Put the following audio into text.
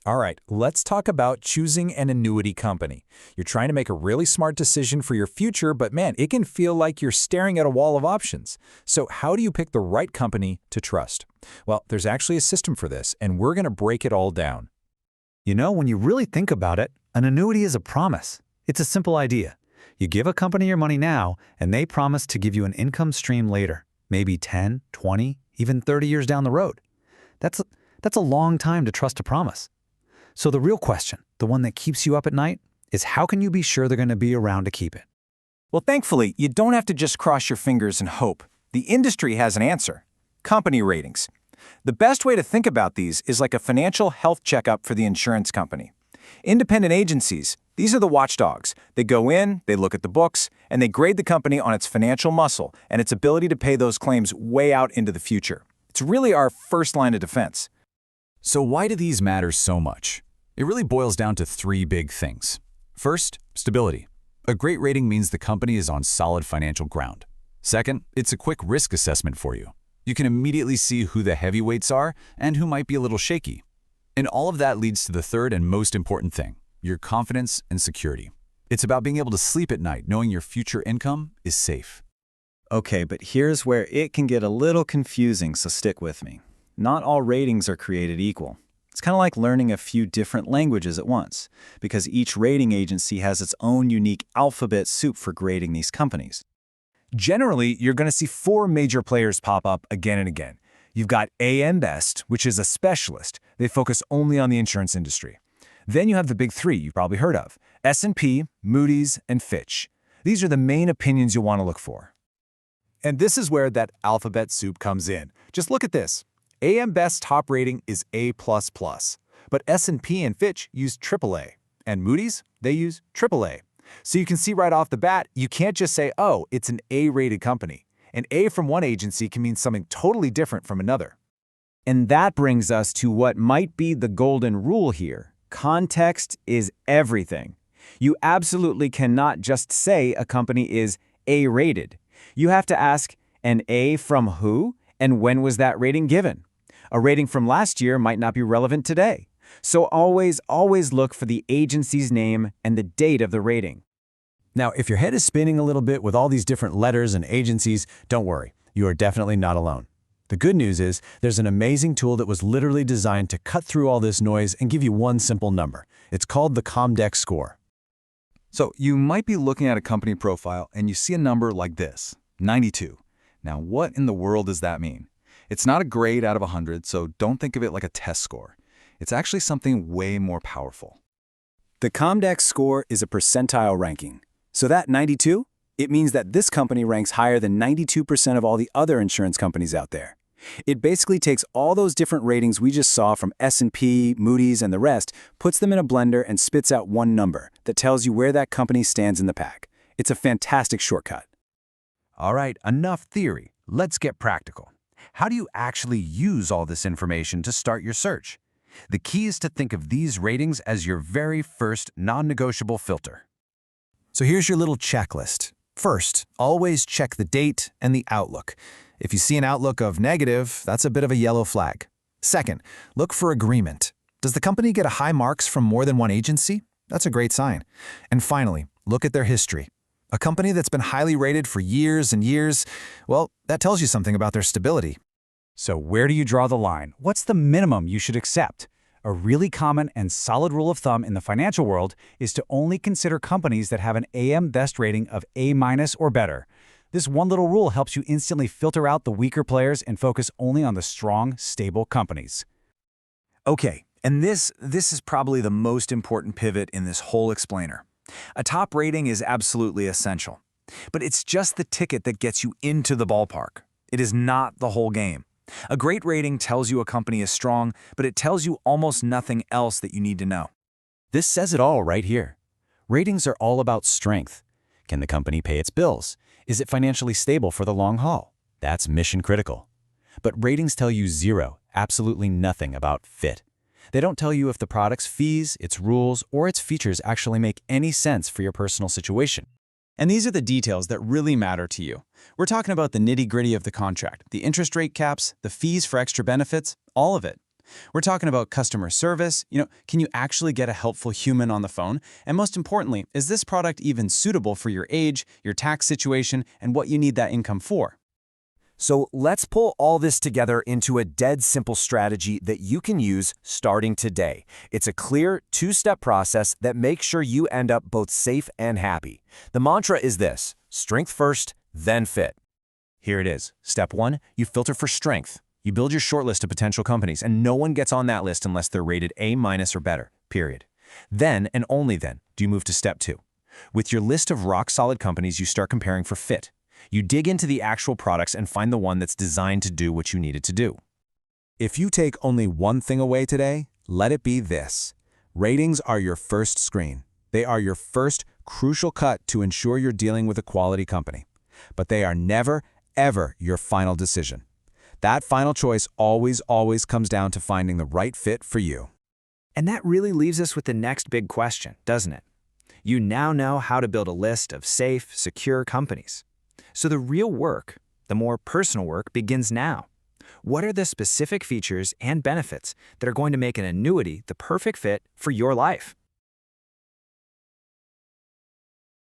All right, let's talk about choosing an annuity company. You're trying to make a really smart decision for your future, but man, it can feel like you're staring at a wall of options. So how do you pick the right company to trust? Well, there's actually a system for this, and we're going to break it all down. You know, when you really think about it, an annuity is a promise. It's a simple idea. You give a company your money now, and they promise to give you an income stream later, maybe 10, 20, even 30 years down the road. That's a long time to trust a promise. So the real question, the one that keeps you up at night, is how can you be sure they're going to be around to keep it? Well, thankfully, you don't have to just cross your fingers and hope. The industry has an answer: company ratings. The best way to think about these is like a financial health checkup for the insurance company. Independent agencies, these are the watchdogs. They go in, they look at the books, and they grade the company on its financial muscle and its ability to pay those claims way out into the future. It's really our first line of defense. So why do these matter so much? It really boils down to three big things. First, stability. A great rating means the company is on solid financial ground. Second, it's a quick risk assessment for you. You can immediately see who the heavyweights are and who might be a little shaky. And all of that leads to the third and most important thing, your confidence and security. It's about being able to sleep at night knowing your future income is safe. Okay, but here's where it can get a little confusing, so stick with me. Not all ratings are created equal. It's kind of like learning a few different languages at once, because each rating agency has its own unique alphabet soup for grading these companies. Generally, you're going to see four major players pop up again and again. You've got AM Best, which is a specialist. They focus only on the insurance industry. Then you have the big three you've probably heard of: S&P, Moody's, and Fitch. These are the main opinions you'll want to look for. And this is where that alphabet soup comes in. Just look at this. AM Best's top rating is A++, but S&P and Fitch use AAA, and Moody's, they use AAA. So you can see right off the bat, you can't just say, oh, it's an A-rated company. An A from one agency can mean something totally different from another. And that brings us to what might be the golden rule here. Context is everything. You absolutely cannot just say a company is A-rated. You have to ask, an A from who, and when was that rating given? A rating from last year might not be relevant today. So always look for the agency's name and the date of the rating. Now, if your head is spinning a little bit with all these different letters and agencies, don't worry, you are definitely not alone. The good news is there's an amazing tool that was literally designed to cut through all this noise and give you one simple number. It's called the Comdex score. So you might be looking at a company profile and you see a number like this, 92. Now, what in the world does that mean? It's not a grade out of 100, so don't think of it like a test score. It's actually something way more powerful. The Comdex score is a percentile ranking. So that 92, it means that this company ranks higher than 92% of all the other insurance companies out there. It basically takes all those different ratings we just saw from S&P, Moody's, and the rest, puts them in a blender, and spits out one number that tells you where that company stands in the pack. It's a fantastic shortcut. All right, enough theory. Let's get practical. How do you actually use all this information to start your search? The key is to think of these ratings as your very first non-negotiable filter. So here's your little checklist. First, always check the date and the outlook. If you see an outlook of negative, that's a bit of a yellow flag. Second, look for agreement. Does the company get high marks from more than one agency? That's a great sign. And finally, look at their history. A company that's been highly rated for years and years, well, that tells you something about their stability. So where do you draw the line? What's the minimum you should accept? A really common and solid rule of thumb in the financial world is to only consider companies that have an AM Best rating of A- or better. This one little rule helps you instantly filter out the weaker players and focus only on the strong, stable companies. Okay, and this is probably the most important pivot in this whole explainer. A top rating is absolutely essential, but it's just the ticket that gets you into the ballpark. It is not the whole game. A great rating tells you a company is strong, but it tells you almost nothing else that you need to know. This says it all right here. Ratings are all about strength. Can the company pay its bills? Is it financially stable for the long haul? That's mission critical. But ratings tell you zero, absolutely nothing about fit. They don't tell you if the product's fees, its rules, or its features actually make any sense for your personal situation. And these are the details that really matter to you. We're talking about the nitty-gritty of the contract, the interest rate caps, the fees for extra benefits, all of it. We're talking about customer service. Can you actually get a helpful human on the phone? And most importantly, is this product even suitable for your age, your tax situation, and what you need that income for? So let's pull all this together into a dead simple strategy that you can use starting today. It's a clear two-step process that makes sure you end up both safe and happy. The mantra is this: strength first, then fit. Here it is. Step 1, you filter for strength. You build your short list of potential companies, and no one gets on that list unless they're rated A- or better, period. Then, and only then, do you move to step 2. With your list of rock-solid companies, you start comparing for fit. You dig into the actual products and find the one that's designed to do what you need it to do. If you take only one thing away today, let it be this. Ratings are your first screen. They are your first crucial cut to ensure you're dealing with a quality company. But they are never, ever your final decision. That final choice always comes down to finding the right fit for you. And that really leaves us with the next big question, doesn't it? You now know how to build a list of safe, secure companies. So the real work, the more personal work, begins now. What are the specific features and benefits that are going to make an annuity the perfect fit for your life?